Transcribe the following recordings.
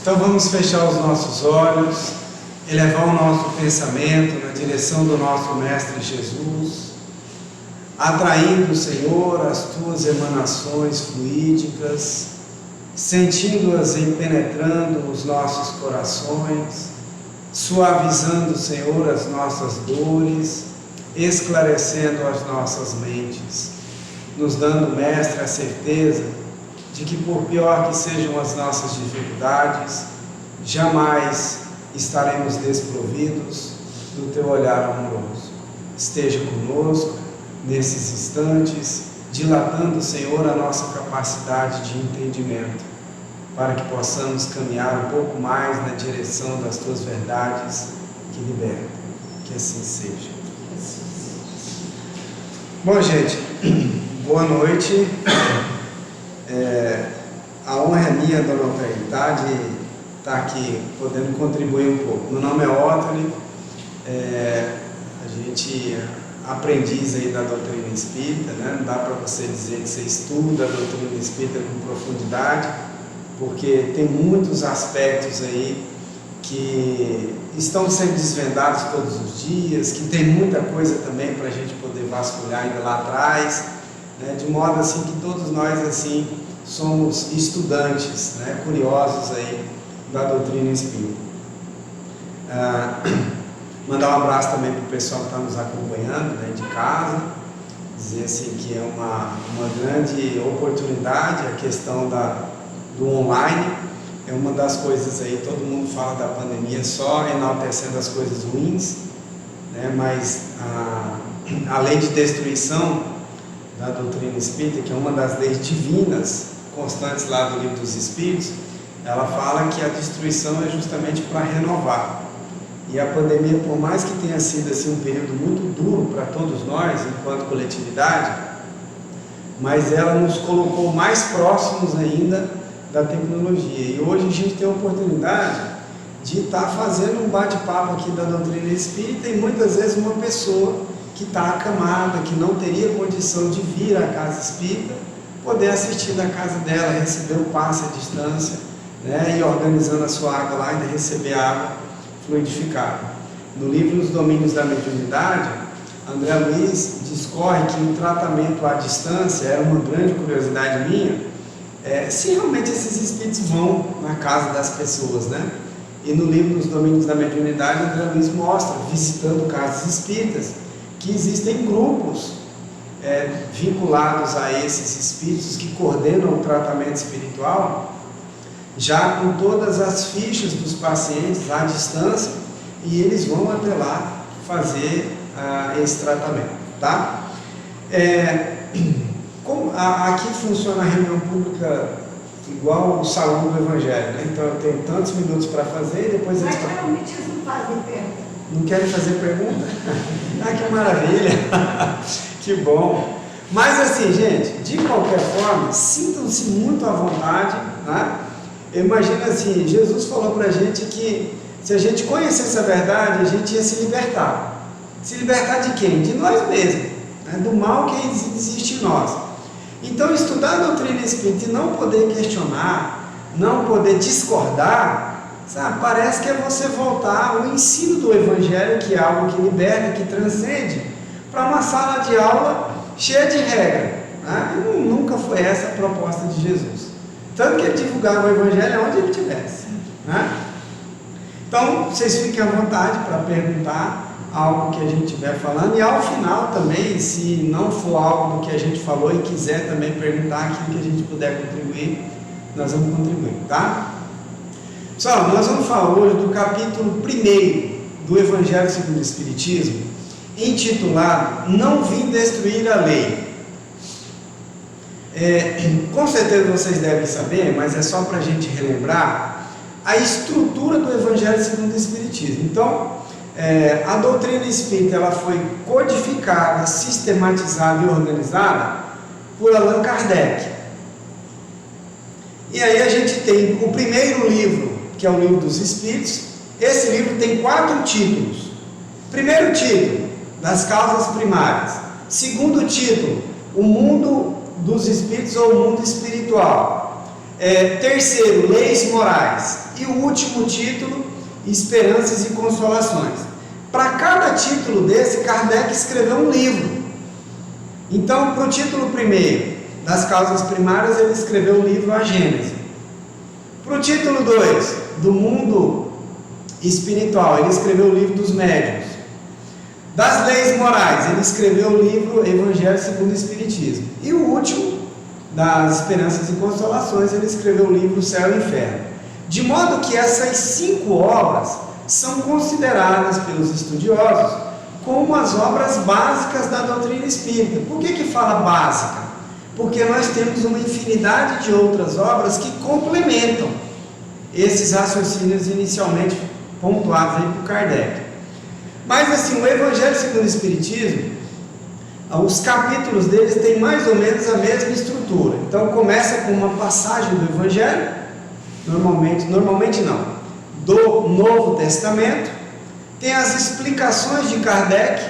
Então vamos fechar os nossos olhos, elevar o nosso pensamento na direção do nosso Mestre Jesus, atraindo, Senhor, as Tuas emanações fluídicas, sentindo-as penetrando os nossos corações, suavizando, Senhor, as nossas dores, esclarecendo as nossas mentes, nos dando, Mestre, a certeza de que, por pior que sejam as nossas dificuldades, jamais estaremos desprovidos do Teu olhar amoroso. Esteja conosco nesses instantes, dilatando, Senhor, a nossa capacidade de entendimento, para que possamos caminhar um pouco mais na direção das Tuas verdades que libertam. Que assim seja. Bom, gente, boa noite. A honra é minha, Dona Altair, de estar aqui podendo contribuir um pouco. Meu nome é Otto, a gente aprendiz aí da doutrina espírita, né? Não dá para você dizer que você estuda a doutrina espírita com profundidade, porque tem muitos aspectos aí que estão sendo desvendados todos os dias, que tem muita coisa também para a gente poder vasculhar ainda lá atrás, né? De modo assim que todos nós assim somos estudantes, né? Curiosos aí da doutrina espírita. Mandar um abraço também para o pessoal que está nos acompanhando, né, de casa, dizer assim que é uma grande oportunidade a questão do online. É uma das coisas aí, todo mundo fala da pandemia só enaltecendo as coisas ruins, né, mas a lei de destruição da doutrina espírita, que é uma das leis divinas constantes lá do Livro dos Espíritos, ela fala que a destruição é justamente para renovar. E a pandemia, por mais que tenha sido assim, um período muito duro para todos nós, enquanto coletividade, mas ela nos colocou mais próximos ainda da tecnologia. E hoje a gente tem a oportunidade de estar fazendo um bate-papo aqui da doutrina espírita, e muitas vezes uma pessoa que está acamada, que não teria condição de vir à casa espírita, poder assistir da casa dela, receber o passe à distância, né, e organizando a sua água lá, ainda receber água fluidificada. No livro Os Domínios da Mediunidade, André Luiz discorre que o tratamento à distância era uma grande curiosidade minha, se realmente esses espíritos vão na casa das pessoas, né? E no livro Os Domínios da Mediunidade, André Luiz mostra, visitando casas espíritas, que existem grupos vinculados a esses espíritos que coordenam o tratamento espiritual, já com todas as fichas dos pacientes à distância, e eles vão até lá fazer esse tratamento, tá? Aqui funciona a reunião pública igual o salão do Evangelho, né? Então eu tenho tantos minutos para fazer e depois eles... Mas realmente eles não fazem pergunta. Não querem fazer pergunta? Que maravilha! Que bom! Mas assim, gente, de qualquer forma, sintam-se muito à vontade, né? Imagina assim, Jesus falou para a gente que se a gente conhecesse a verdade, a gente ia se libertar. Se libertar de quem? De nós mesmos, né? Do mal que existe em nós. Então, estudar a doutrina espírita e não poder questionar, não poder discordar, sabe, parece que é você voltar ao ensino do Evangelho, que é algo que liberta, que transcende, para uma sala de aula cheia de regra, né? E nunca foi essa a proposta de Jesus. Tanto que ele divulgava o Evangelho onde ele estivesse, né? Então, vocês fiquem à vontade para perguntar algo que a gente estiver falando, e ao final também, se não for algo do que a gente falou e quiser também perguntar aquilo que a gente puder contribuir, nós vamos contribuir, tá? Pessoal, nós vamos falar hoje do capítulo 1 do Evangelho segundo o Espiritismo, intitulado Não Vim Destruir a Lei. Com certeza vocês devem saber, mas é só para a gente relembrar a estrutura do Evangelho segundo o Espiritismo. Então, a doutrina espírita ela foi codificada, sistematizada e organizada por Allan Kardec. E aí a gente tem o primeiro livro, que é o Livro dos Espíritos. Esse livro tem 4 títulos. Primeiro título, Das Causas Primárias. Segundo título, O Mundo dos Espíritos ou o Mundo Espiritual. Terceiro, leis morais. E o último título, esperanças e consolações. Para cada título desse, Kardec escreveu um livro. Então, para o título primeiro, das causas primárias, ele escreveu o livro A Gênese. Para o título 2, do mundo espiritual, ele escreveu o livro dos médiuns. Das leis morais, ele escreveu o livro Evangelho segundo o Espiritismo. E o último, das esperanças e consolações, ele escreveu o livro Céu e Inferno. De modo que essas 5 obras são consideradas pelos estudiosos como as obras básicas da doutrina espírita. Por que fala básica? Porque nós temos uma infinidade de outras obras que complementam esses raciocínios inicialmente pontuados aí por Kardec. Mas assim, o Evangelho segundo o Espiritismo, os capítulos deles têm mais ou menos a mesma estrutura. Então começa com uma passagem do Evangelho, normalmente não, do Novo Testamento, tem as explicações de Kardec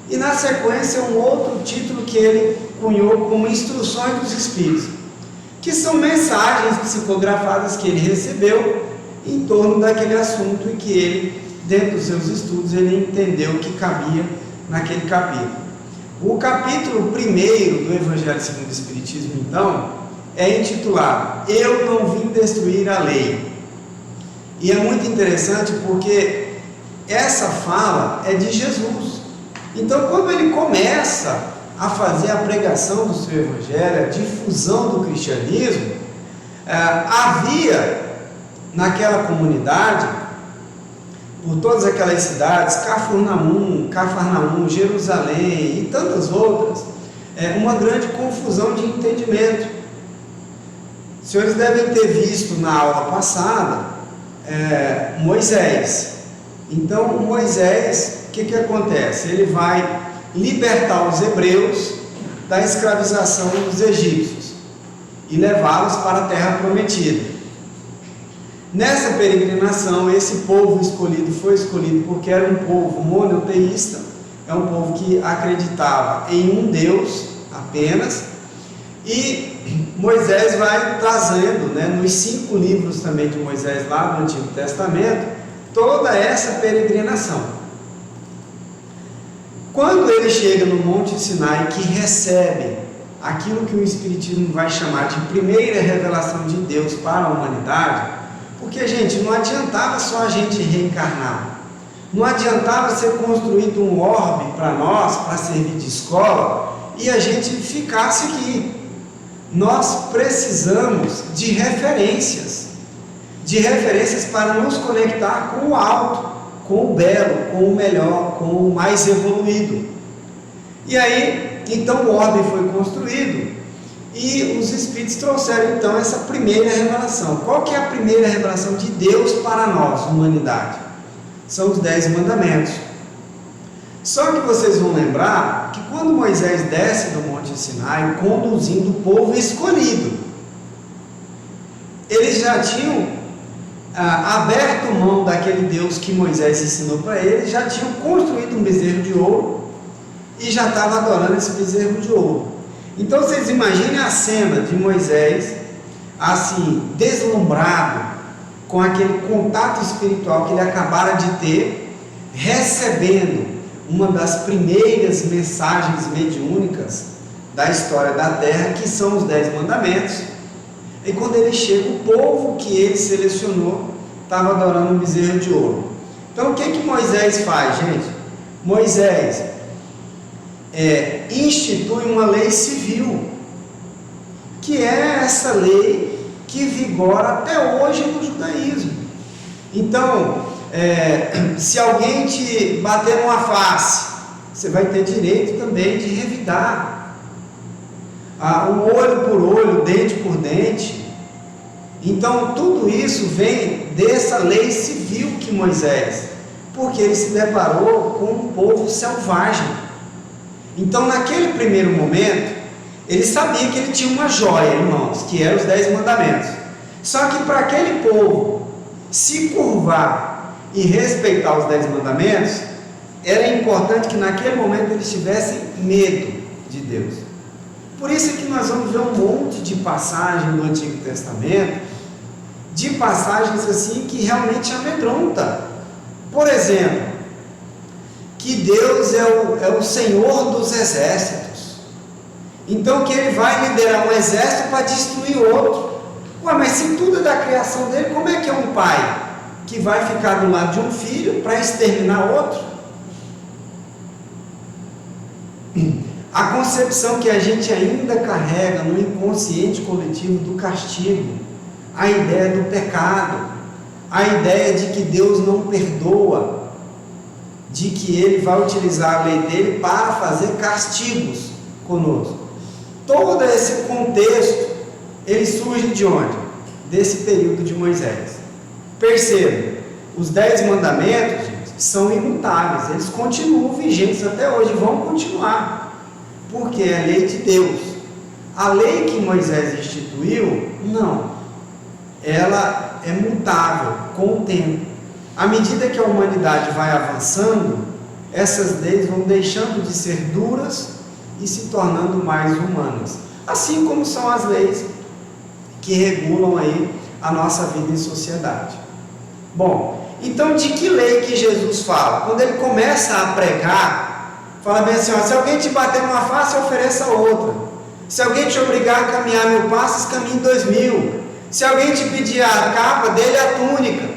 e na sequência um outro título que ele cunhou como Instruções dos Espíritos, que são mensagens psicografadas que ele recebeu em torno daquele assunto e que ele, dentro dos seus estudos, ele entendeu que cabia naquele capítulo. O capítulo 1º do Evangelho segundo o Espiritismo, então, é intitulado Eu não vim destruir a lei. E é muito interessante porque essa fala é de Jesus. Então, quando ele começa a fazer a pregação do seu Evangelho, a difusão do cristianismo, havia naquela comunidade, por todas aquelas cidades, Cafarnaum, Jerusalém e tantas outras, uma grande confusão de entendimento. Os senhores devem ter visto na aula passada Moisés. Então Moisés, o que acontece? Ele vai libertar os hebreus da escravização dos egípcios e levá-los para a terra prometida. Nessa peregrinação, esse povo escolhido foi escolhido porque era um povo monoteísta, é um povo que acreditava em um Deus apenas, e Moisés vai trazendo, nos 5 livros também de Moisés lá do Antigo Testamento, toda essa peregrinação. Quando ele chega no Monte Sinai, que recebe aquilo que o Espiritismo vai chamar de primeira revelação de Deus para a humanidade, porque, gente, não adiantava só a gente reencarnar, não adiantava ser construído um orbe para nós, para servir de escola, e a gente ficasse aqui. Nós precisamos de referências para nos conectar com o alto, com o belo, com o melhor, com o mais evoluído. E aí, então o orbe foi construído e os Espíritos trouxeram então essa primeira revelação. Qual que é a primeira revelação de Deus para nós, humanidade? São os 10 mandamentos. Só que vocês vão lembrar que quando Moisés desce do Monte Sinai, conduzindo o povo escolhido, eles já tinham aberto mão daquele Deus que Moisés ensinou para eles, já tinham construído um bezerro de ouro e já estavam adorando esse bezerro de ouro. Então vocês imaginem a cena de Moisés assim, deslumbrado com aquele contato espiritual que ele acabara de ter, recebendo uma das primeiras mensagens mediúnicas da história da Terra, que são os 10 mandamentos. E quando ele chega, o povo que ele selecionou estava adorando um bezerro de ouro. Então o que Moisés faz, gente? Moisés institui uma lei civil, que é essa lei que vigora até hoje no judaísmo. Então, se alguém te bater numa face, você vai ter direito também de revidar, um olho por olho, dente por dente. Então tudo isso vem dessa lei civil que Moisés, porque ele se deparou com um povo selvagem. Então naquele primeiro momento ele sabia que ele tinha uma joia, irmãos, que eram os 10 mandamentos. Só que para aquele povo se curvar e respeitar os 10 mandamentos, era importante que naquele momento eles tivessem medo de Deus. Por isso é que nós vamos ver um monte de passagens no Antigo Testamento, de passagens assim que realmente amedronta. Por exemplo, que Deus é o Senhor dos exércitos. Então que Ele vai liderar um exército para destruir outro. Ué, mas se tudo é da criação dele, como é que é um pai que vai ficar do lado de um filho para exterminar outro? A concepção que a gente ainda carrega no inconsciente coletivo do castigo, a ideia do pecado, a ideia de que Deus não perdoa, de que Ele vai utilizar a lei dele para fazer castigos conosco. Todo esse contexto, ele surge de onde? Desse período de Moisés. Percebam, os 10 mandamentos, gente, são imutáveis, eles continuam vigentes até hoje, vão continuar, porque é a lei de Deus. A lei que Moisés instituiu, não, ela é mutável com o tempo. À medida que a humanidade vai avançando, essas leis vão deixando de ser duras e se tornando mais humanas, assim como são as leis que regulam aí a nossa vida em sociedade. Bom, então de que lei que Jesus fala? Quando ele começa a pregar, fala bem assim, ó, se alguém te bater numa face, ofereça outra. Se alguém te obrigar a caminhar 1000 passos, caminhe 2000. Se alguém te pedir a capa, dele a túnica.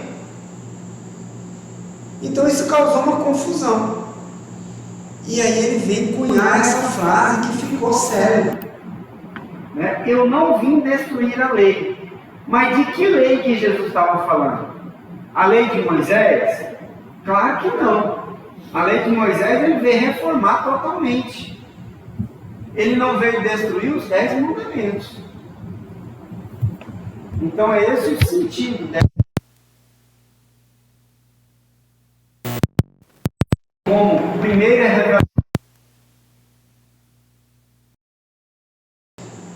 Então isso causou uma confusão. E aí ele vem cunhar essa frase que ficou célebre. Eu não vim destruir a lei. Mas de que lei que Jesus estava falando? A lei de Moisés? Claro que não. A lei de Moisés ele veio reformar totalmente. Ele não veio destruir os 10 mandamentos. Então é esse o sentido dessa. Como primeira revelação.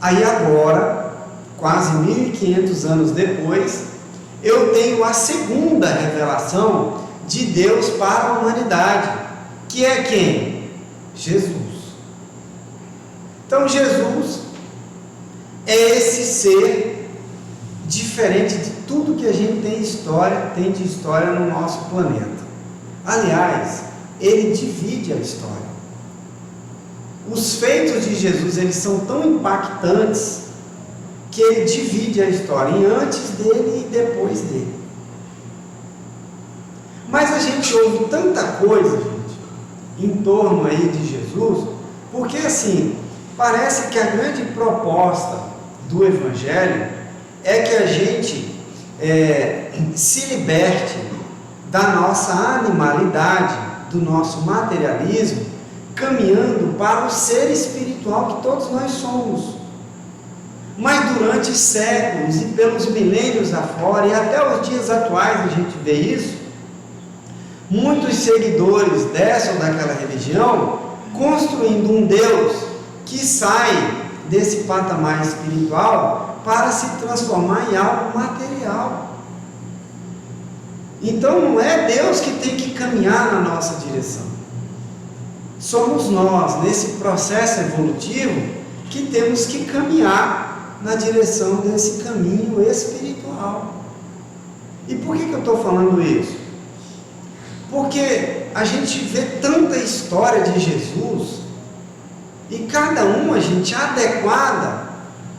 Aí agora, quase 1500 anos depois, eu tenho a segunda revelação de Deus para a humanidade, que é quem? Jesus. Então Jesus é esse ser diferente de tudo que a gente tem de história no nosso planeta. Aliás, ele divide a história. Os feitos de Jesus, eles são tão impactantes que ele divide a história em antes dele e depois dele. Mas a gente ouve tanta coisa, gente, em torno aí de Jesus, porque assim, parece que a grande proposta do Evangelho é que a gente se liberte da nossa animalidade, do nosso materialismo, caminhando para o ser espiritual que todos nós somos. Mas durante séculos e pelos milênios afora, e até os dias atuais a gente vê isso, muitos seguidores dessa ou daquela religião, construindo um Deus que sai desse patamar espiritual para se transformar em algo material. Então não é Deus que tem que caminhar na nossa direção. Somos nós, nesse processo evolutivo, que temos que caminhar na direção desse caminho espiritual. E por que eu estou falando isso? Porque a gente vê tanta história de Jesus, e cada uma, gente, adequada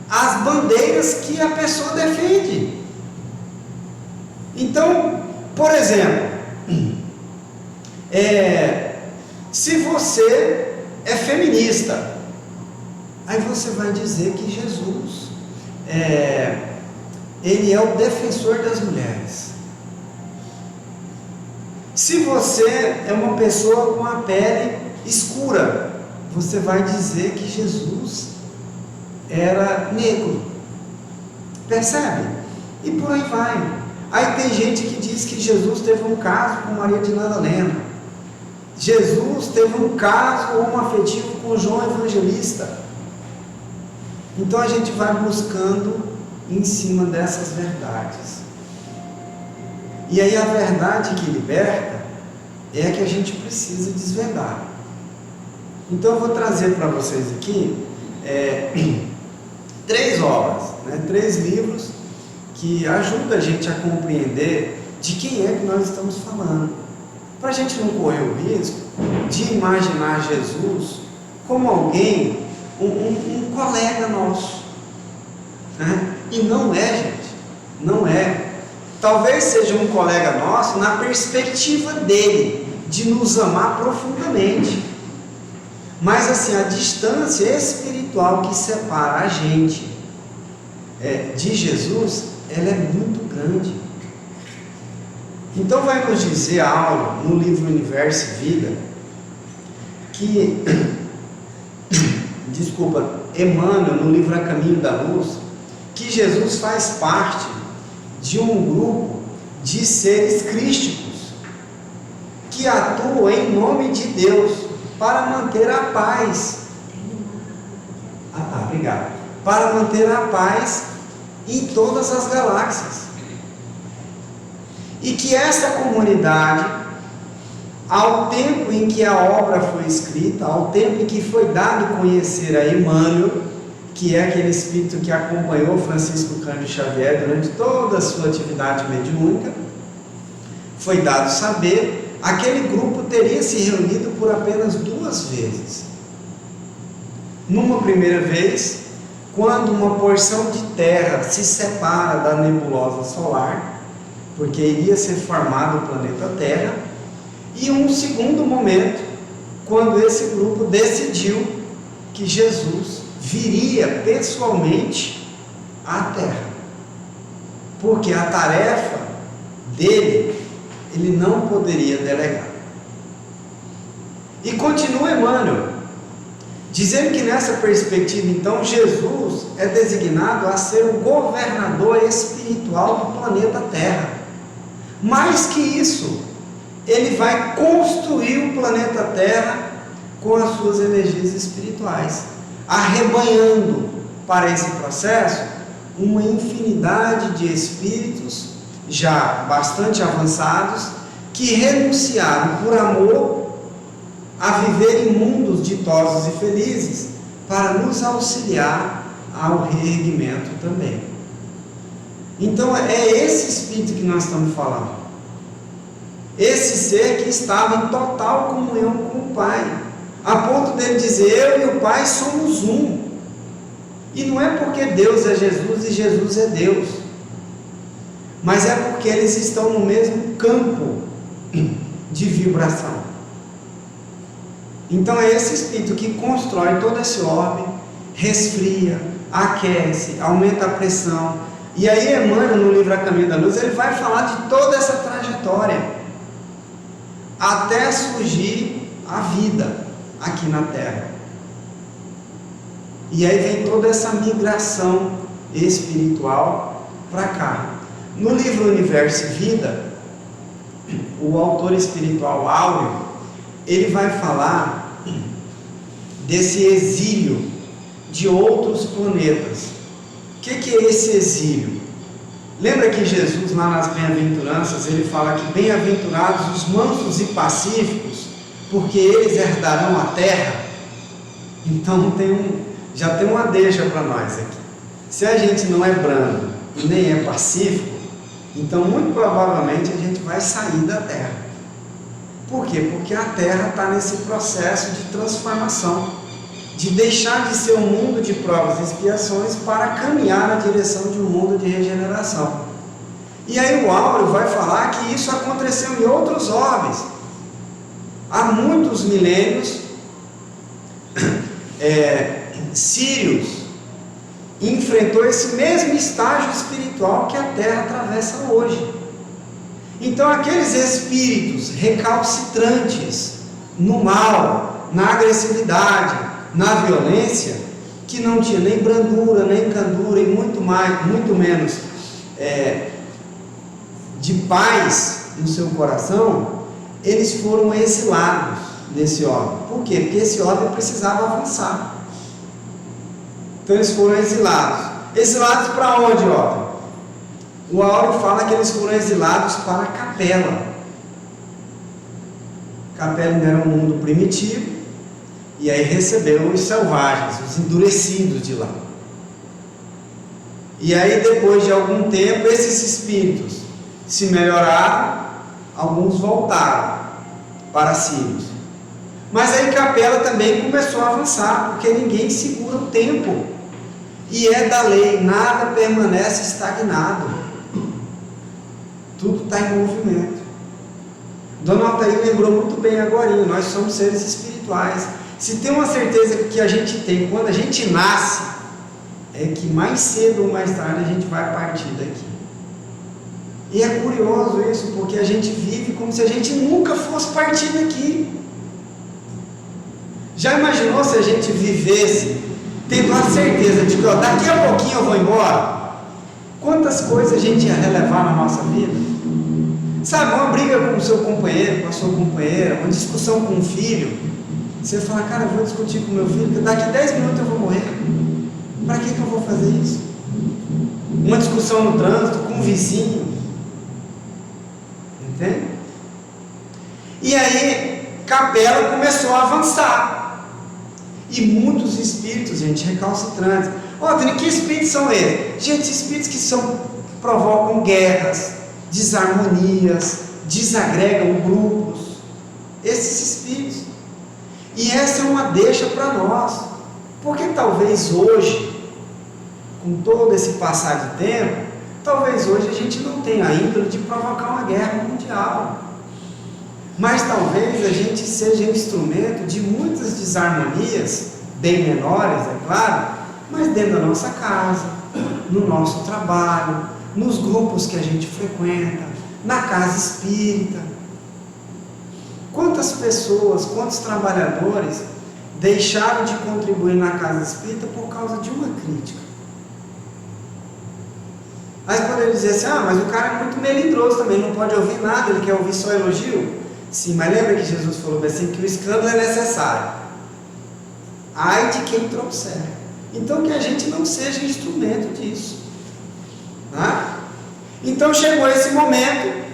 às bandeiras que a pessoa defende. Então, por exemplo, se você é feminista, aí você vai dizer que Jesus ele é o defensor das mulheres. Se você é uma pessoa com a pele escura, você vai dizer que Jesus era negro. Percebe? E por aí vai. Aí tem gente que diz que Jesus teve um caso com Maria de Madalena. Jesus teve um caso homoafetivo com João Evangelista. Então a gente vai buscando em cima dessas verdades. E aí a verdade que liberta é a que a gente precisa desvendar. Então eu vou trazer para vocês aqui três obras, né? 3 livros que ajudam a gente a compreender de quem é que nós estamos falando, para a gente não correr o risco de imaginar Jesus como alguém, um colega nosso, né? E não é, gente, não é. Talvez seja um colega nosso na perspectiva dele, de nos amar profundamente, mas assim, a distância espiritual que separa a gente de Jesus, ela é muito grande. Então vai nos dizer algo no livro Universo e Vida, que Emmanuel, no livro A Caminho da Luz, que Jesus faz parte de um grupo de seres crísticos que atuam em nome de Deus para manter a paz. Obrigado. Para manter a paz em todas as galáxias. E que essa comunidade, ao tempo em que a obra foi escrita, ao tempo em que foi dado conhecer a Emmanuel, que é aquele espírito que acompanhou Francisco Cândido Xavier durante toda a sua atividade mediúnica, foi dado saber, aquele grupo teria se reunido por apenas 2 vezes. Numa primeira vez, quando uma porção de terra se separa da nebulosa solar, porque iria ser formado o planeta Terra, e um segundo momento, quando esse grupo decidiu que Jesus viria pessoalmente à Terra, porque a tarefa dele, ele não poderia delegar. E continua Emmanuel, dizendo que nessa perspectiva, então, Jesus é designado a ser o governador espiritual do planeta Terra. Mais que isso, ele vai construir o planeta Terra com as suas energias espirituais, arrebanhando para esse processo uma infinidade de espíritos já bastante avançados que renunciaram por amor a viver em mundos ditosos e felizes para nos auxiliar ao reerguimento também. Então é esse espírito que nós estamos falando, esse ser que estava em total comunhão com o Pai, a ponto dele dizer: eu e o Pai somos um. E não é porque Deus é Jesus e Jesus é Deus, mas é porque eles estão no mesmo campo de vibração. Então é esse espírito que constrói todo esse orbe, resfria, aquece, aumenta a pressão. E aí Emmanuel, no livro A Caminho da Luz, ele vai falar de toda essa trajetória até surgir a vida aqui na Terra. E aí vem toda essa migração espiritual para cá. No livro Universo e Vida, o autor espiritual Áureo, ele vai falar desse exílio de outros planetas. O que é esse exílio? Lembra que Jesus, lá nas bem-aventuranças, ele fala que bem-aventurados os mansos e pacíficos, porque eles herdarão a terra? Então já tem uma deixa para nós aqui. Se a gente não é brando e nem é pacífico, então muito provavelmente a gente vai sair da terra. Por quê? Porque a terra está nesse processo de transformação, de deixar de ser um mundo de provas e expiações para caminhar na direção de um mundo de regeneração. E aí o Áureo vai falar que isso aconteceu em outros orbes. Há muitos milênios, Sírios enfrentou esse mesmo estágio espiritual que a Terra atravessa hoje. Então aqueles espíritos recalcitrantes no mal, na agressividade, na violência, que não tinha nem brandura, nem candura e muito menos de paz no seu coração, eles foram exilados desse orbe. Por quê? Porque esse orbe precisava avançar. Então eles foram exilados. Exilados para onde, ó? O Áureo fala que eles foram exilados para a Capela. Capela ainda era um mundo primitivo, E aí recebeu os selvagens, os endurecidos de lá. E aí depois de algum tempo esses espíritos se melhoraram, alguns voltaram para Sírios. Mas aí Capela também começou a avançar, porque ninguém segura o tempo. E é da lei, nada permanece estagnado. Tudo está em movimento. Dona Altair lembrou muito bem agora, nós somos seres espirituais. Se tem uma certeza que a gente tem quando a gente nasce, é que mais cedo ou mais tarde a gente vai partir daqui. E é curioso isso, porque a gente vive como se a gente nunca fosse partir daqui. Já imaginou se a gente vivesse tendo a certeza de que daqui a pouquinho eu vou embora? Quantas coisas a gente ia relevar na nossa vida? Sabe, uma briga com o seu companheiro, com a sua companheira, uma discussão com um filho. Você fala, cara, eu vou discutir com meu filho, que daqui 10 minutos eu vou morrer. Para que eu vou fazer isso? Uma discussão no trânsito com um vizinho. Entende? E aí, Capela começou a avançar. E muitos espíritos, gente, recalcitrantes. Tony, que espíritos são esses? Gente, espíritos que provocam guerras, desarmonias, desagregam grupos. Esses espíritos. E essa é uma deixa para nós. Porque talvez hoje, com todo esse passar de tempo, talvez hoje a gente não tenha a índole de provocar uma guerra mundial. Mas talvez a gente seja instrumento de muitas desarmonias, bem menores, é claro, mas dentro da nossa casa, no nosso trabalho, nos grupos que a gente frequenta, na casa espírita. Quantas pessoas, quantos trabalhadores deixaram de contribuir na casa espírita por causa de uma crítica? Aí poderia dizer assim, mas o cara é muito melindroso também, não pode ouvir nada, ele quer ouvir só elogio. Sim, mas lembra que Jesus falou assim, que o escândalo é necessário. Ai de quem trouxer. Então que a gente não seja instrumento disso. Tá? Então chegou esse momento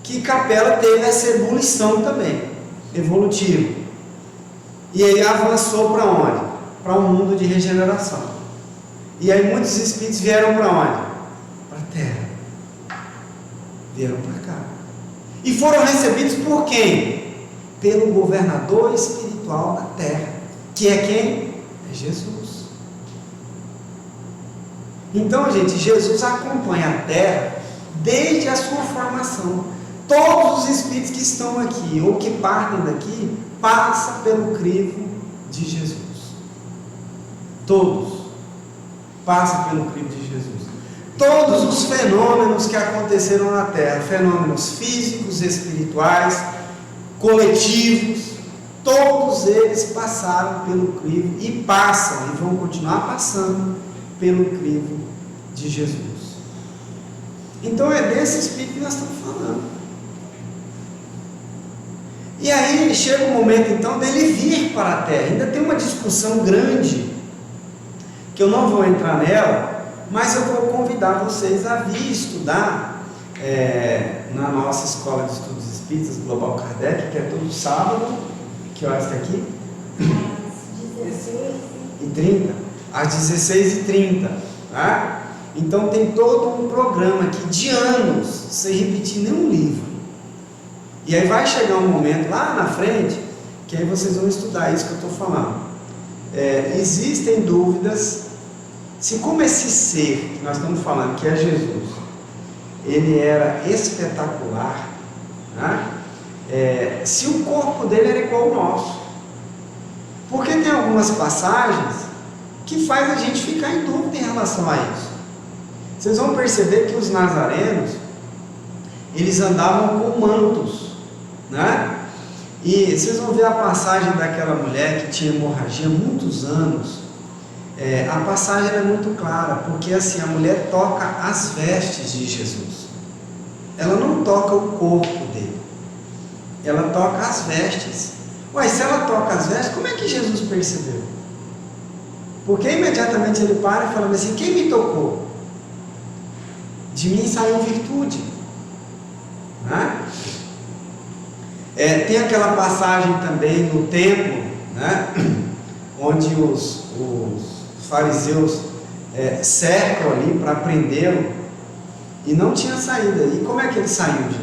que Capela teve essa ebulição também, evolutiva. E aí avançou para onde? Para um mundo de regeneração. E aí muitos espíritos vieram para onde? Para a Terra. Vieram para cá. E foram recebidos por quem? Pelo governador espiritual da Terra. Que é quem? É Jesus. Então, gente, Jesus acompanha a Terra desde a sua formação. Todos os espíritos que estão aqui, ou que partem daqui, passam pelo crivo de Jesus. Todos passam pelo crivo de Jesus. Todos os fenômenos que aconteceram na Terra, fenômenos físicos, espirituais, coletivos, todos eles passaram pelo crivo e passam, e vão continuar passando pelo crivo de Jesus. Então é desse espírito que nós estamos falando. E aí chega o momento então dele vir para a Terra. Ainda tem uma discussão grande, que eu não vou entrar nela, mas eu vou convidar vocês a vir estudar na nossa Escola de Estudos Espíritas Global Kardec, que é todo sábado. Que horas está aqui? Às 16h30. Às 16h30. Tá? Então tem todo um programa aqui de anos, sem repetir nenhum livro. E aí vai chegar um momento lá na frente, que aí vocês vão estudar isso que eu estou falando. Existem dúvidas se como esse ser que nós estamos falando, que é Jesus, ele era espetacular, né? Se o corpo dele era igual ao nosso. Porque tem algumas passagens que faz a gente ficar em dúvida em relação a isso. Vocês vão perceber que os nazarenos, eles andavam com mantos, né? E vocês vão ver a passagem daquela mulher que tinha hemorragia há muitos anos. A passagem é muito clara, porque assim, a mulher toca as vestes de Jesus. Ela não toca o corpo dele, ela toca as vestes. Ué, se ela toca as vestes, como é que Jesus percebeu? Porque imediatamente ele para e fala assim: quem me tocou? De mim saiu virtude, né? Tem aquela passagem também no templo né? Onde os fariseus cercam ali para prendê-lo e não tinha saída. E como é que ele saiu de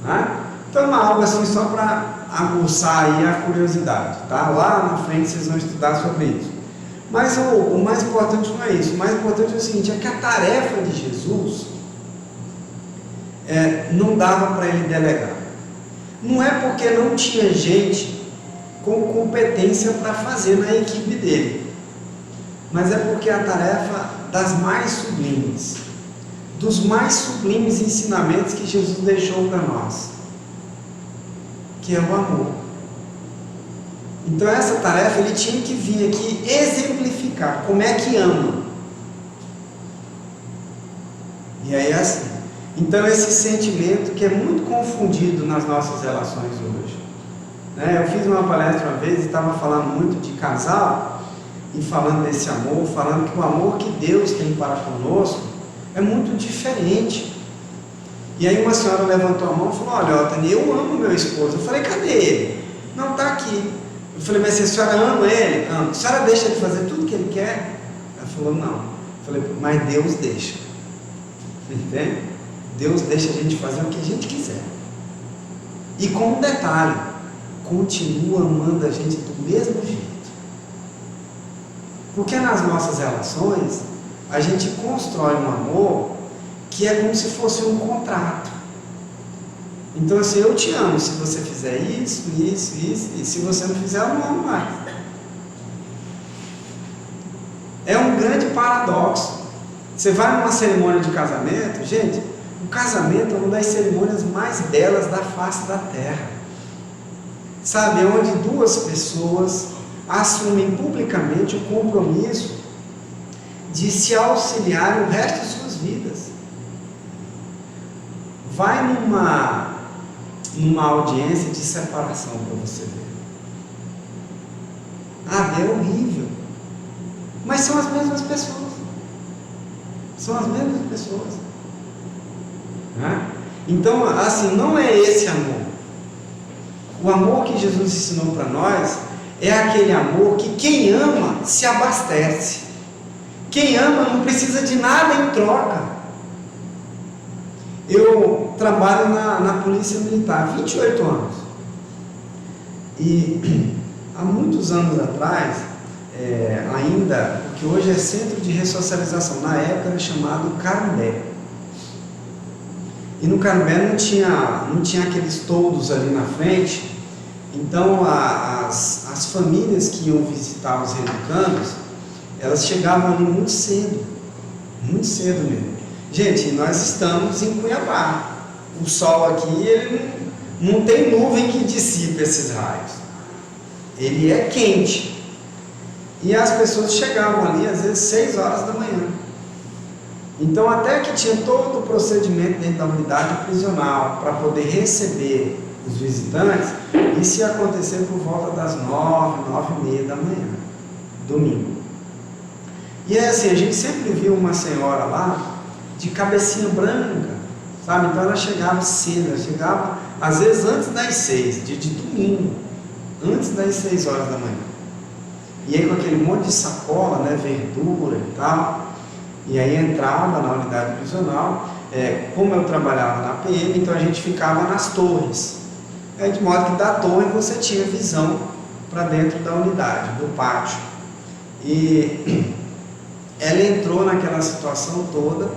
lá? Né? Então, algo assim só para aguçar aí a curiosidade, tá? Lá na frente vocês vão estudar sobre isso. Mas o mais importante não é isso. O mais importante é o seguinte: é que a tarefa de Jesus não dava para ele delegar. Não é porque não tinha gente com competência para fazer na equipe dele, mas é porque a tarefa das mais sublimes, dos mais sublimes ensinamentos que Jesus deixou para nós, que é o amor. Então essa tarefa ele tinha que vir aqui exemplificar como é que ama. E aí é assim. Então esse sentimento que é muito confundido nas nossas relações hoje, né? Eu fiz uma palestra uma vez e estava falando muito de casal e falando desse amor, falando que o amor que Deus tem para conosco é muito diferente. E aí uma senhora levantou a mão e falou: olha, Otani, eu amo meu esposo. Eu falei: cadê ele? Não, está aqui. Eu falei: mas se a senhora ama ele? Ama. A senhora deixa ele fazer tudo que ele quer? Ela falou: não. Eu falei: mas Deus deixa. Entende? Deus deixa a gente fazer o que a gente quiser. E com um detalhe: continua amando a gente do mesmo jeito. Porque nas nossas relações a gente constrói um amor que é como se fosse um contrato. Então assim, eu te amo se você fizer isso, isso, isso, e se você não fizer, eu não amo mais. É um grande paradoxo. Você vai numa cerimônia de casamento, gente, o casamento é uma das cerimônias mais belas da face da terra. Sabe, é onde duas pessoas assumem publicamente o compromisso de se auxiliar o resto de suas vidas. Vai numa audiência de separação para você ver. É horrível. Mas são as mesmas pessoas. São as mesmas pessoas. Né? Então, assim, não é esse amor. O amor que Jesus ensinou para nós é aquele amor que quem ama se abastece. Quem ama não precisa de nada em troca. Eu trabalho na Polícia Militar há 28 anos. E há muitos anos atrás, ainda, o que hoje é Centro de Ressocialização, na época era chamado Carumbé. E no Carumbé não tinha aqueles toldos ali na frente. Então as famílias que iam visitar os reeducandos, elas chegavam ali muito cedo mesmo. Gente, nós estamos em Cuiabá. O sol aqui, ele não tem nuvem que dissipe esses raios. Ele é quente. E as pessoas chegavam ali, às vezes, 6 horas da manhã. Então, até que tinha todo o procedimento dentro da unidade prisional para poder receber os visitantes, isso ia acontecer por volta das 9, 9h30 da manhã, domingo. E é assim, a gente sempre viu uma senhora lá, de cabecinha branca, sabe? Então ela chegava cedo, ela chegava às vezes antes das 6, de domingo, antes das 6 horas da manhã. E aí com aquele monte de sacola, né, verdura e tal, e aí entrava na unidade prisional. Como eu trabalhava na PM, então a gente ficava nas torres, de modo que da torre você tinha visão para dentro da unidade, do pátio. E ela entrou naquela situação toda.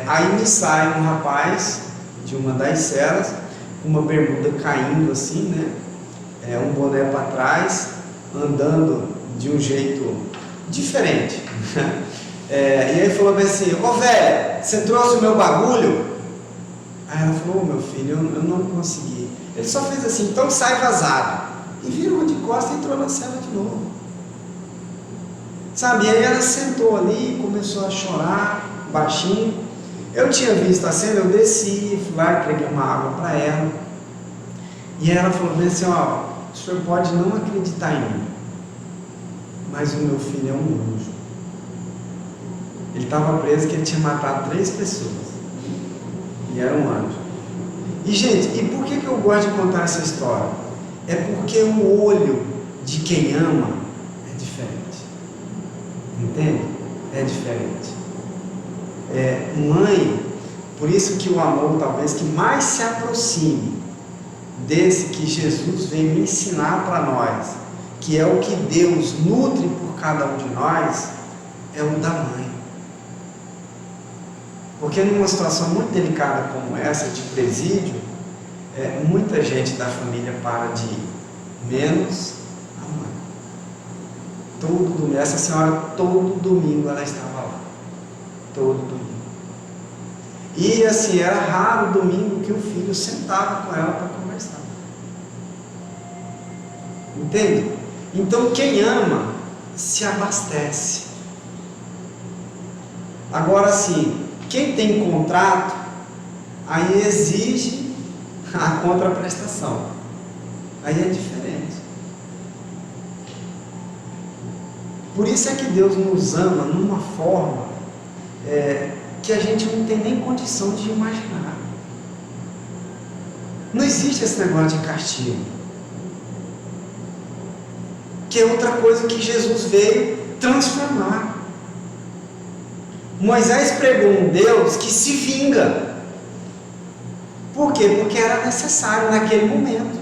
Aí me sai um rapaz de uma das celas, com uma bermuda caindo assim, né? Um boné para trás, andando de um jeito diferente. E aí falou bem assim: ô velho, você trouxe o meu bagulho? Aí ela falou: ô meu filho, eu não consegui. Ele só fez assim: então sai vazado. E virou de costas e entrou na cela de novo. Sabe, e aí ela sentou ali e começou a chorar baixinho. Eu tinha visto a cena, eu desci, fui lá, entreguei uma água para ela. E ela falou bem assim: ó, o senhor pode não acreditar em mim, mas o meu filho é um anjo. Ele estava preso que ele tinha matado 3 pessoas. E era um anjo. E gente, e por que eu gosto de contar essa história? É porque o olho de quem ama é diferente. Entende? É diferente. Mãe, por isso que o amor talvez que mais se aproxime desse que Jesus veio ensinar para nós, que é o que Deus nutre por cada um de nós, é o da mãe. Porque numa situação muito delicada como essa, de presídio, muita gente da família para de ir, menos a mãe. Todo domingo, essa senhora, todo domingo ela estava lá. Todo domingo. E assim, era raro o domingo que o filho sentava com ela para conversar. Entende? Então quem ama se abastece. Agora sim, quem tem contrato, aí exige a contraprestação. Aí é diferente. Por isso é que Deus nos ama numa forma que a gente não tem nem condição de imaginar. Não existe esse negócio de castigo. Que é outra coisa que Jesus veio transformar. Moisés pregou um Deus que se vinga. Por quê? Porque era necessário naquele momento.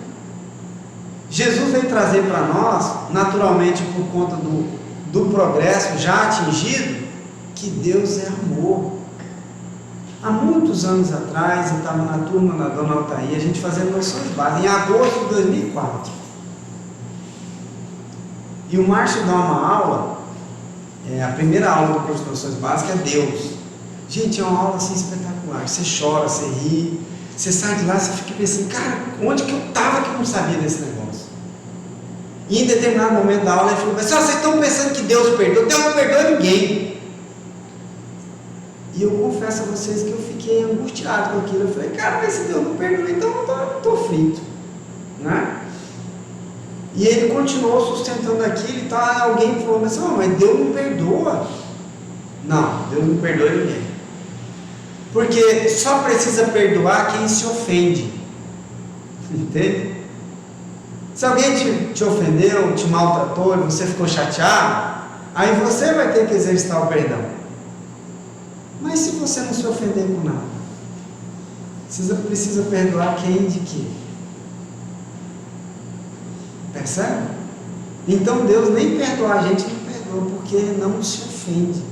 Jesus veio trazer para nós, naturalmente por conta do progresso já atingido, que Deus é amor. Há muitos anos atrás, eu estava na turma da Dona Altair, a gente fazendo noções básicas, em agosto de 2004. E o Márcio dá uma aula, a primeira aula do curso de noções básicas é Deus. Gente, é uma aula assim espetacular. Você chora, você ri, você sai de lá, você fica pensando, cara, onde que eu estava que eu não sabia desse negócio? E em determinado momento da aula ele falou, pessoal, vocês estão pensando que Deus perdoa? Deus não perdoa ninguém. E eu confesso a vocês que eu fiquei angustiado com aquilo. Eu falei, cara, mas se Deus não perdoa, então eu estou frito, né? E ele continuou sustentando aquilo e tal. Alguém falou assim, mas Deus não perdoa. Não, Deus não perdoa ninguém. Porque só precisa perdoar quem se ofende. Entende? Se alguém te ofendeu, te maltratou e você ficou chateado, aí você vai ter que exercitar o perdão. Mas se você não se ofender com nada, precisa perdoar quem de quê? Percebe? Então Deus nem perdoa a gente, não perdoa, porque Ele não se ofende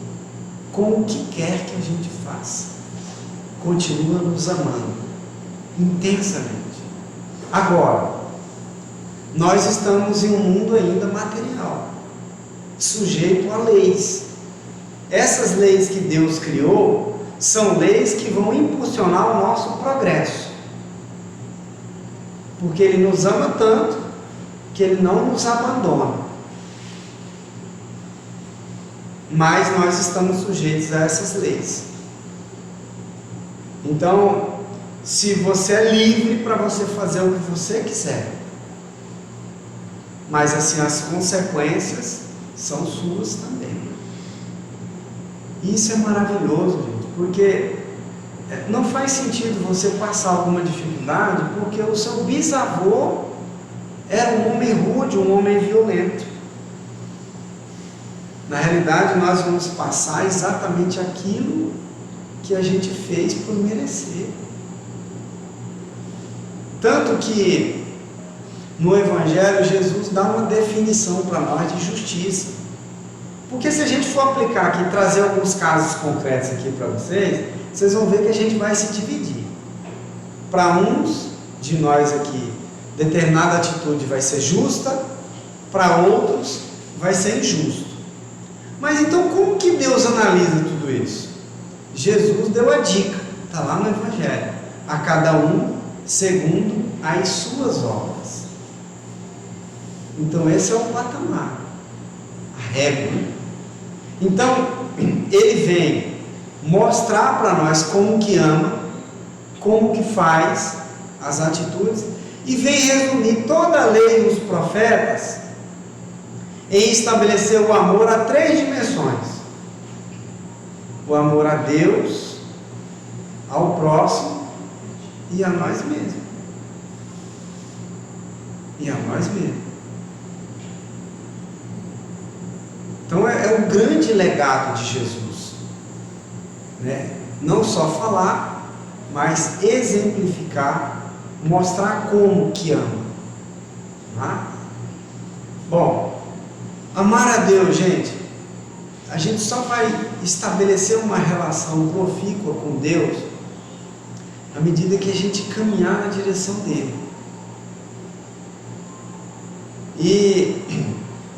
com o que quer que a gente faça. Continua nos amando intensamente. Agora, nós estamos em um mundo ainda material, sujeito a leis. Essas leis que Deus criou são leis que vão impulsionar o nosso progresso, porque Ele nos ama tanto que Ele não nos abandona, mas nós estamos sujeitos a essas leis. Então, se você é livre para você fazer o que você quiser, mas assim as consequências são suas também. Isso é maravilhoso, gente, porque não faz sentido você passar alguma dificuldade porque o seu bisavô era um homem rude, um homem violento. Na realidade, nós vamos passar exatamente aquilo que a gente fez por merecer. Tanto que no Evangelho Jesus dá uma definição para nós de justiça. Porque se a gente for aplicar aqui, trazer alguns casos concretos aqui para vocês vão ver que a gente vai se dividir. Para uns de nós aqui, determinada atitude vai ser justa, para outros vai ser injusto. Mas então como que Deus analisa tudo isso? Jesus deu a dica, está lá no Evangelho, a cada um segundo as suas obras. Então esse é o patamar, a régua. Então ele vem mostrar para nós como que ama, como que faz as atitudes, e vem resumir toda a lei dos profetas em estabelecer o amor a 3 dimensões: o amor a Deus, ao próximo e a nós mesmos. Então é o grande legado de Jesus, né? Não só falar, mas exemplificar, mostrar como que ama, tá? Bom, amar a Deus, gente, a gente só vai estabelecer uma relação profícua com Deus à medida que a gente caminhar na direção dele. E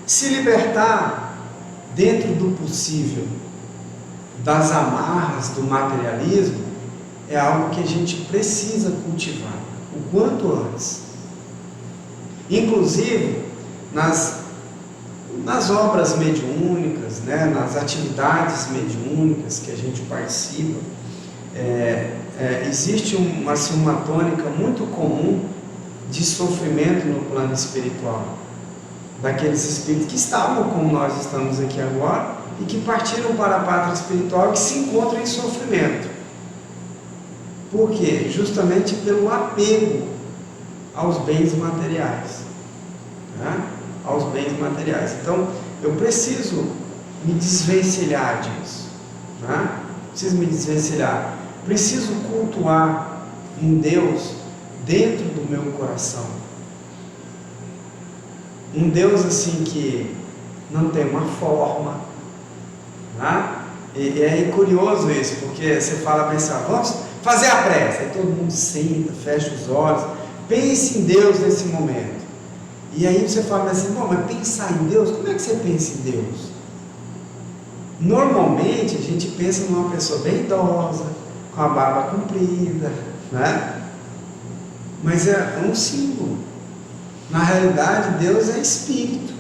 se libertar dentro do possível das amarras do materialismo é algo que a gente precisa cultivar o quanto antes. Inclusive nas obras mediúnicas, né, nas atividades mediúnicas que a gente participa, existe uma tônica muito comum de sofrimento no plano espiritual, daqueles espíritos que estavam como nós estamos aqui agora e que partiram para a pátria espiritual e que se encontram em sofrimento. Por quê? Justamente pelo apego aos bens materiais, né? Aos bens materiais. Então, eu preciso me desvencilhar disso, né? Preciso me desvencilhar. Preciso cultuar um Deus dentro do meu coração. Um Deus assim que não tem uma forma, né? E é curioso isso, porque você fala bem assim, vamos fazer a prece. Aí todo mundo senta, fecha os olhos, pense em Deus nesse momento. E aí você fala assim, bom, mas pensar em Deus, como é que você pensa em Deus? Normalmente a gente pensa numa pessoa bem idosa, com a barba comprida, né? Mas é um símbolo. Na realidade, Deus é espírito,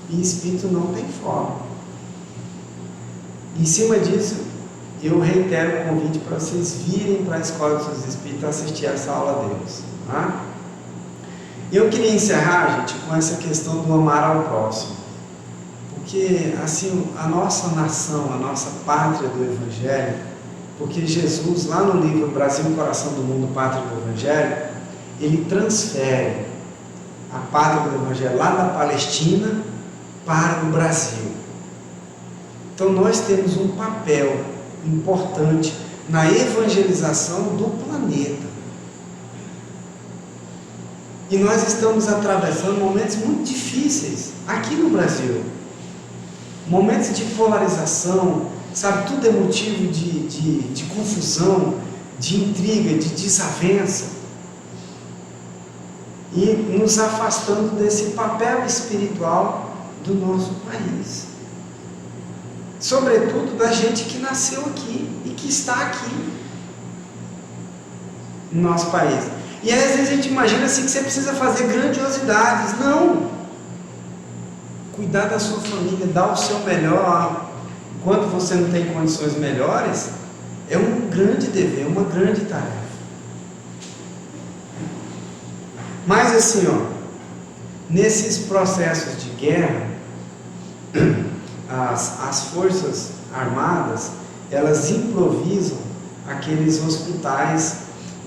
e espírito não tem forma. Em cima disso, eu reitero o convite para vocês virem para a Escola dos Espíritos assistir essa aula deles, tá? Eu queria encerrar, gente, com essa questão do amar ao próximo, porque assim, a nossa nação, a nossa pátria do Evangelho, porque Jesus, lá no livro Brasil, Coração do Mundo, Pátria do Evangelho, ele transfere a pátria do Evangelho lá da Palestina para o Brasil. Então nós temos um papel importante na evangelização do planeta. E nós estamos atravessando momentos muito difíceis aqui no Brasil. Momentos de polarização, sabe? Tudo é motivo de confusão, de intriga, de desavença. E nos afastando desse papel espiritual do nosso país. Sobretudo da gente que nasceu aqui e que está aqui no nosso país. E aí, às vezes a gente imagina assim que você precisa fazer grandiosidades. Não! Cuidar da sua família, dar o seu melhor, enquanto você não tem condições melhores, é um grande dever, uma grande tarefa. Mas assim, nesses processos de guerra, as forças armadas, elas improvisam aqueles hospitais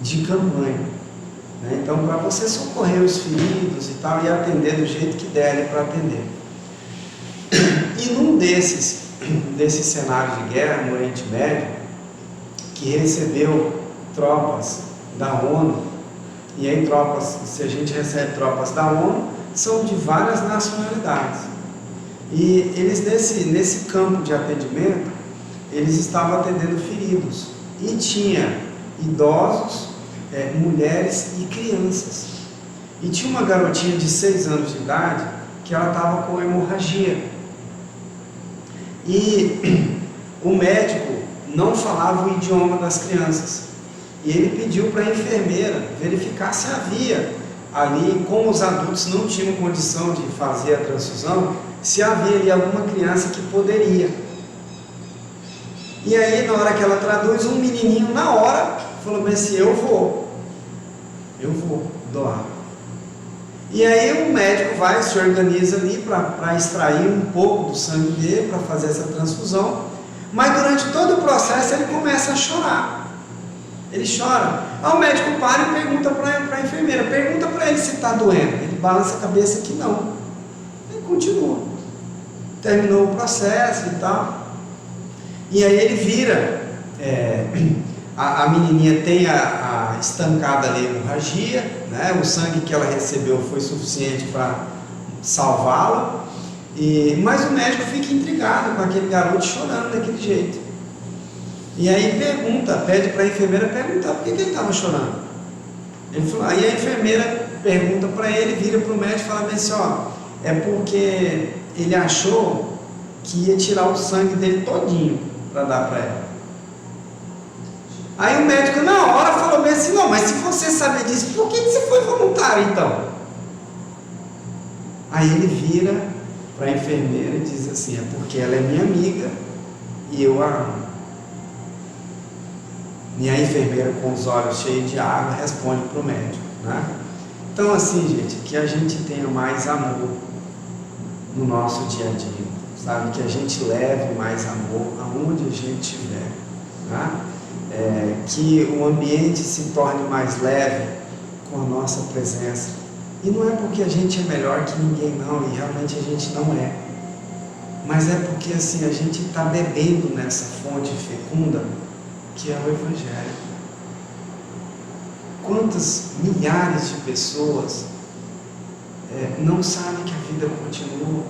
de campanha. Então, para você socorrer os feridos e tal, e atender do jeito que der para atender. E num desses cenários de guerra no Oriente Médio, que recebeu tropas da ONU, e aí se a gente recebe tropas da ONU, são de várias nacionalidades. E eles nesse campo de atendimento, eles estavam atendendo feridos. E tinha idosos, mulheres e crianças. E tinha uma garotinha de 6 anos de idade que ela estava com hemorragia. E o médico não falava o idioma das crianças. E ele pediu para a enfermeira verificar se havia ali, como os adultos não tinham condição de fazer a transfusão, se havia ali alguma criança que poderia. E aí, na hora que ela traduz, um menininho, na hora, falou bem assim, eu vou doar. E aí o médico vai, se organiza ali para extrair um pouco do sangue dele, para fazer essa transfusão, mas durante todo o processo ele começa a chorar. Ele chora. Aí o médico para e pergunta para a enfermeira, pergunta para ele se está doendo. Ele balança a cabeça que não. Ele continua. terminou o processo e tal. E aí ele vira, a menininha tem a estancada ali, a hemorragia, né? O sangue que ela recebeu foi suficiente para salvá-la, mas o médico fica intrigado com aquele garoto chorando daquele jeito. E aí pede para a enfermeira perguntar por que ele estava chorando. Ele falou, aí a enfermeira pergunta para ele, vira para o médico e fala assim, ó, é porque ele achou que ia tirar o sangue dele todinho para dar para ela. Aí o médico na hora falou bem assim, não, mas se você sabe disso, por que você foi voluntário então? Aí ele vira para a enfermeira e diz assim, é porque ela é minha amiga e eu a amo. E a enfermeira, com os olhos cheios de água, responde para o médico, né? Então assim, gente, que a gente tenha mais amor no nosso dia a dia, sabe? Que a gente leve mais amor aonde a gente estiver, né? Que o ambiente se torne mais leve com a nossa presença. E não é porque a gente é melhor que ninguém não, e realmente a gente não é. Mas é porque assim, a gente está bebendo nessa fonte fecunda que é o Evangelho. Quantas milhares de pessoas não sabem que a vida continua?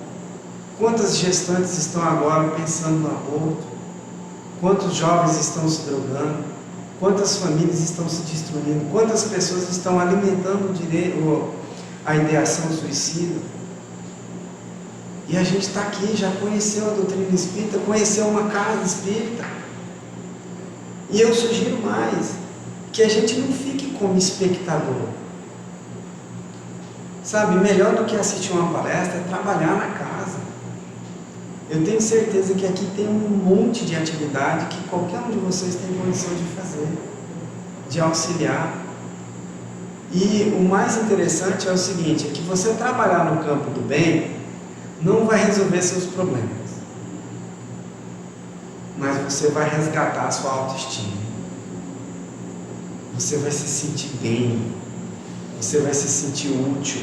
Quantas gestantes estão agora pensando no aborto? Quantos jovens estão se drogando? Quantas famílias estão se destruindo? Quantas pessoas estão alimentando a ideação suicida? E a gente está aqui, já conheceu a doutrina espírita, conheceu uma casa espírita. E eu sugiro mais, que a gente não fique como espectador. Sabe, melhor do que assistir uma palestra é trabalhar na casa. Eu tenho certeza que aqui tem um monte de atividade que qualquer um de vocês tem condição de fazer, de auxiliar. E o mais interessante é o seguinte, é que você trabalhar no campo do bem não vai resolver seus problemas, mas você vai resgatar a sua autoestima. Você vai se sentir bem, você vai se sentir útil.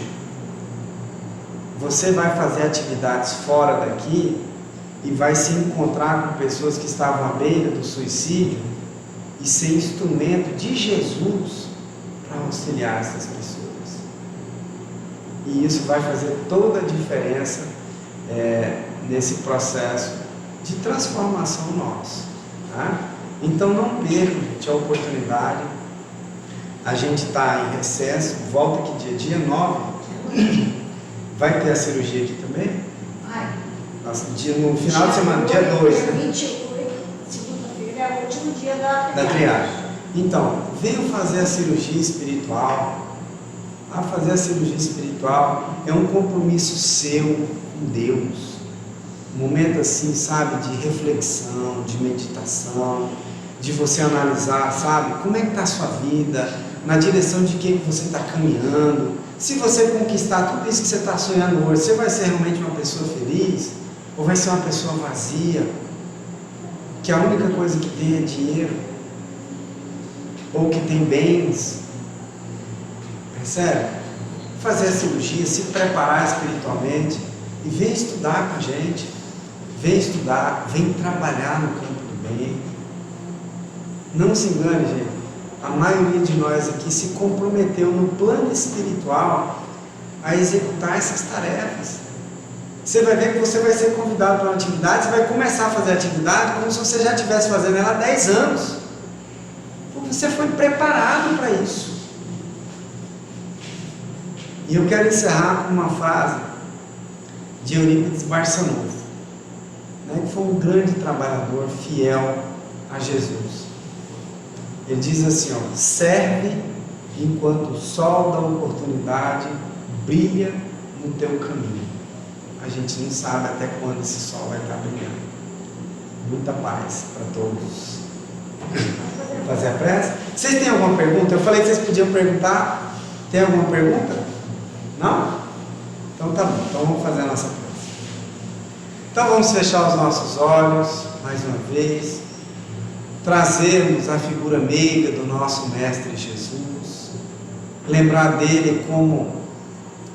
Você vai fazer atividades fora daqui e vai se encontrar com pessoas que estavam à beira do suicídio e ser instrumento de Jesus para auxiliar essas pessoas. E isso vai fazer toda a diferença nesse processo de transformação nosso. Tá? Então não perca, gente, a oportunidade. A gente está em recesso, volta aqui dia 9. Vai ter a cirurgia aqui também? Vai. No final de semana, dia 2. Dia 28, segunda-feira, é o último dia da triagem. Então, venham fazer a cirurgia espiritual. A fazer a cirurgia espiritual é um compromisso seu com Deus. Um momento assim, sabe, de reflexão, de meditação, de você analisar, sabe, como é que está a sua vida, na direção de que você está caminhando. Se você conquistar tudo isso que você está sonhando hoje, você vai ser realmente uma pessoa feliz? Ou vai ser uma pessoa vazia, que a única coisa que tem é dinheiro? Ou que tem bens? Percebe? Fazer a cirurgia, se preparar espiritualmente e vem estudar com a gente. Vem estudar, vem trabalhar no campo do bem. Não se engane, gente. A maioria de nós aqui se comprometeu no plano espiritual a executar essas tarefas. Você vai ver que você vai ser convidado para uma atividade, você vai começar a fazer a atividade como se você já estivesse fazendo ela há 10 anos. Porque você foi preparado para isso. E eu quero encerrar com uma frase de Eurípides Barçanufo, que foi um grande trabalhador fiel a Jesus. Ele diz assim, ó, serve enquanto o sol da oportunidade brilha no teu caminho. A gente não sabe até quando esse sol vai estar brilhando. Muita paz para todos. Fazer a prece? Vocês têm alguma pergunta? Eu falei que vocês podiam perguntar. Tem alguma pergunta? Não? Então tá bom, então vamos fazer a nossa prece. Então vamos fechar os nossos olhos mais uma vez, trazermos a figura meiga do nosso Mestre Jesus, lembrar dele como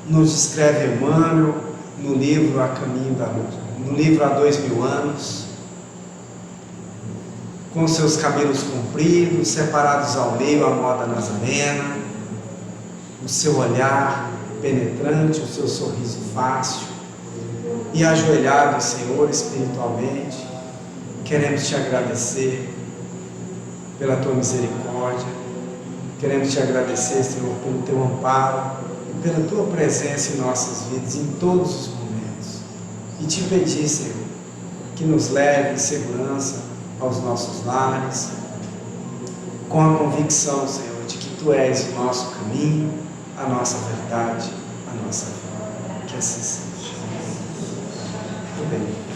nos descreve Emmanuel no livro A Caminho da Luz. no livro há 2000 anos, com seus cabelos compridos, separados ao meio, à moda nazarena, o seu olhar penetrante, o seu sorriso fácil, e ajoelhados, Senhor, espiritualmente, queremos te agradecer pela tua misericórdia, queremos te agradecer, Senhor, pelo teu amparo e pela tua presença em nossas vidas, em todos os momentos, e te pedir, Senhor, que nos leve em segurança aos nossos lares, com a convicção, Senhor, de que tu és o nosso caminho, a nossa verdade, a nossa vida. Que assim seja. Muito bem.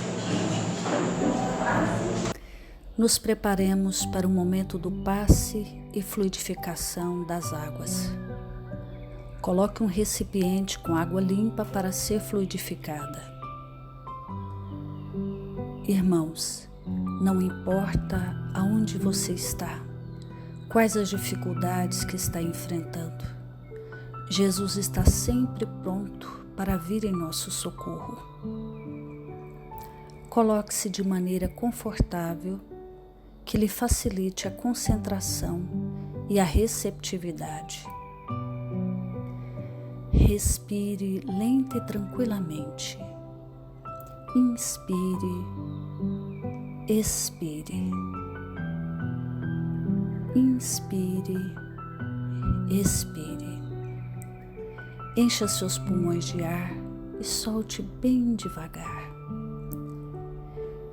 Nos preparemos para o momento do passe e fluidificação das águas. Coloque um recipiente com água limpa para ser fluidificada. Irmãos, não importa aonde você está, quais as dificuldades que está enfrentando, Jesus está sempre pronto para vir em nosso socorro. Coloque-se de maneira confortável, que lhe facilite a concentração e a receptividade. Respire lenta e tranquilamente. Inspire, expire. Inspire, expire. Encha seus pulmões de ar e solte bem devagar.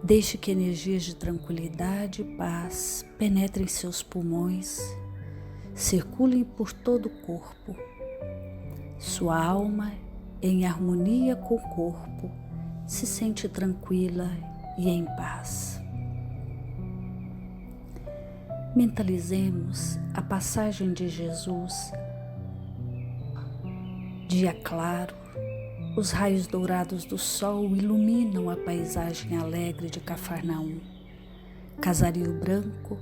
Deixe que energias de tranquilidade e paz penetrem seus pulmões, circulem por todo o corpo. Sua alma, em harmonia com o corpo, se sente tranquila e em paz. Mentalizemos a passagem de Jesus. Dia claro, os raios dourados do sol iluminam a paisagem alegre de Cafarnaum. Casario branco,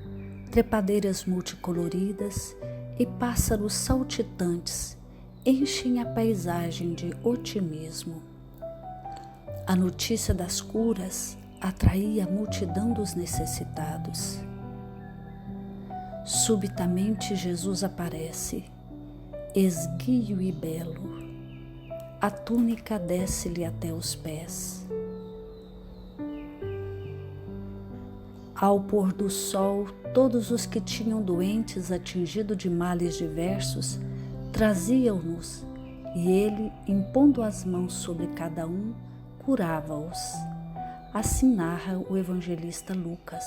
trepadeiras multicoloridas e pássaros saltitantes enchem a paisagem de otimismo. A notícia das curas atraía a multidão dos necessitados. Subitamente Jesus aparece, esguio e belo. A túnica desce-lhe até os pés. Ao pôr do sol, todos os que tinham doentes atingidos de males diversos traziam-nos, e ele, impondo as mãos sobre cada um, curava-os. Assim narra o evangelista Lucas.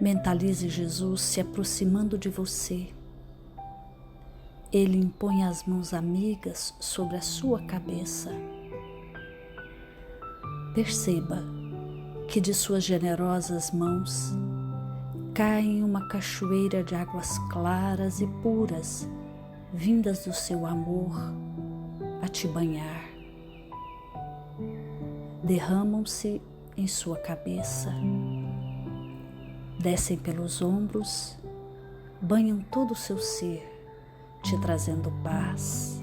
Mentalize Jesus se aproximando de você. Ele impõe as mãos amigas sobre a sua cabeça. Perceba que de suas generosas mãos cai uma cachoeira de águas claras e puras, vindas do seu amor a te banhar. Derramam-se em sua cabeça, descem pelos ombros, banham todo o seu ser, te trazendo paz,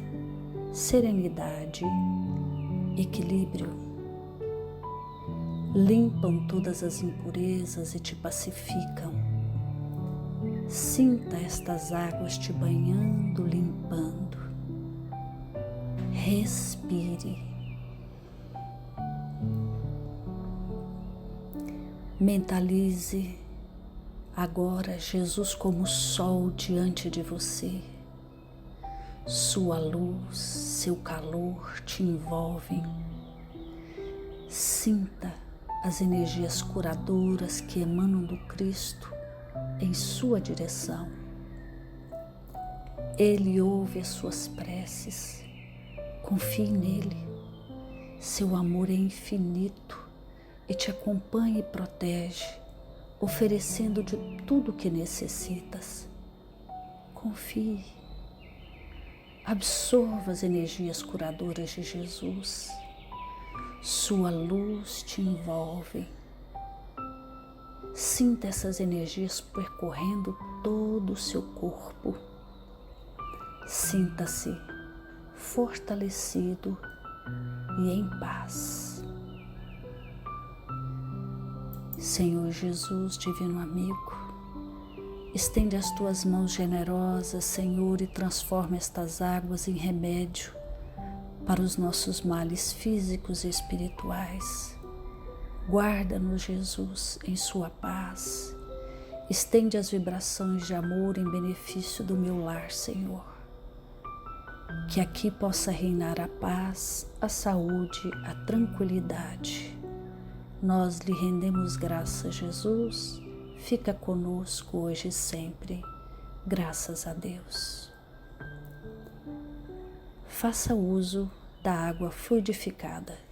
serenidade, equilíbrio. Limpam todas as impurezas e te pacificam. Sinta estas águas te banhando, limpando. Respire. Mentalize agora Jesus como sol diante de você. Sua luz, seu calor te envolvem. Sinta as energias curadoras que emanam do Cristo em sua direção. Ele ouve as suas preces. Confie nele. Seu amor é infinito e te acompanha e protege, oferecendo de tudo o que necessitas. Confie. Absorva as energias curadoras de Jesus. Sua luz te envolve. Sinta essas energias percorrendo todo o seu corpo. Sinta-se fortalecido e em paz. Senhor Jesus, divino amigo, estende as tuas mãos generosas, Senhor, e transforma estas águas em remédio para os nossos males físicos e espirituais. Guarda-nos, Jesus, em sua paz. Estende as vibrações de amor em benefício do meu lar, Senhor. Que aqui possa reinar a paz, a saúde, a tranquilidade. Nós lhe rendemos graças, Jesus. Fica conosco hoje e sempre. Graças a Deus. Faça uso da água fluidificada.